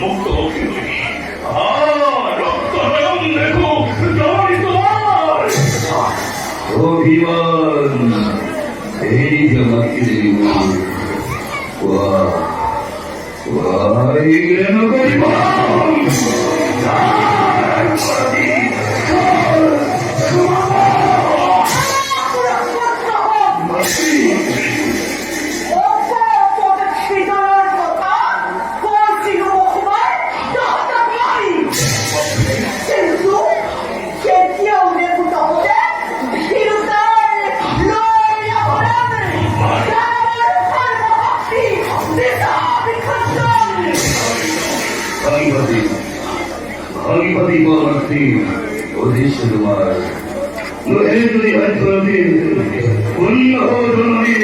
মুক্তমুখী হই। রক্ত নয়ন দেখো, জয় তোমার অভিমান। এই যে মাতৃদেবী ভাগীপতি পরবর্তী উদ্দেশ্য তোমার নহে যদি হাতী পুণ্য জননী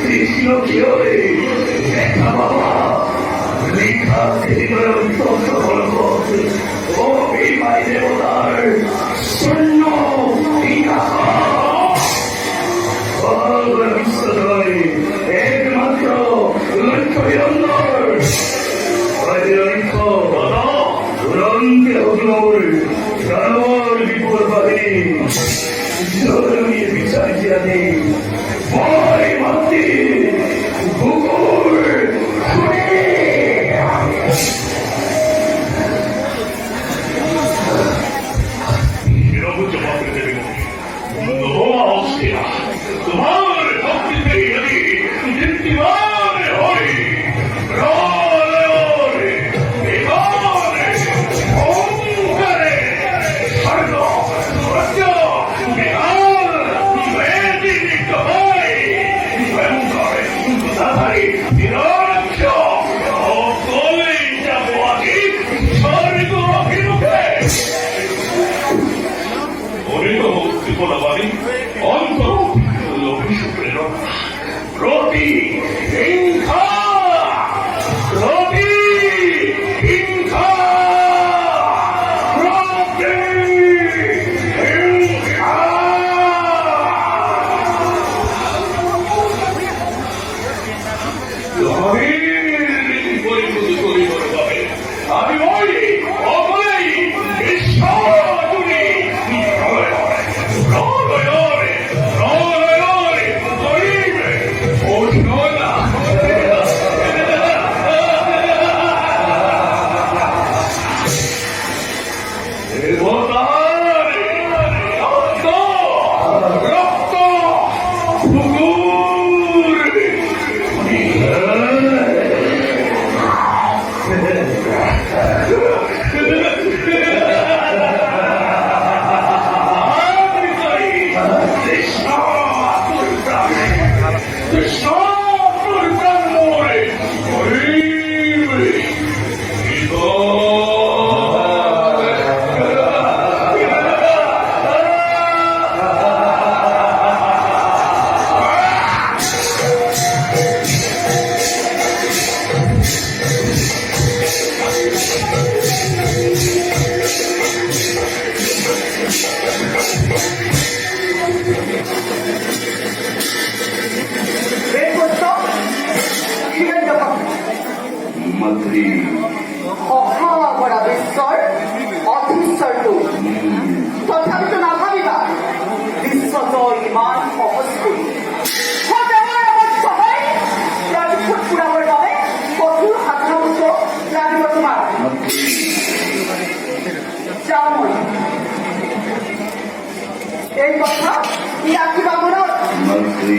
কৃষ্ণ কি হবে দেখা বাবা লেখা ও এই ভাই দেবতার শূন্য একমাত্র লক্ষ্য জানোয়ার বিপুল বাহিনী বিচার জানি ভয় মাতি কুকুর তোমার ভক্তিতে যদি দীপ্তিমান হয় রতি হিংসা রতি হিংসা রতি হিংসা পরিণতি করি পাবে আমি ওই অবলেই ये आपकी बात हो ना मंत्री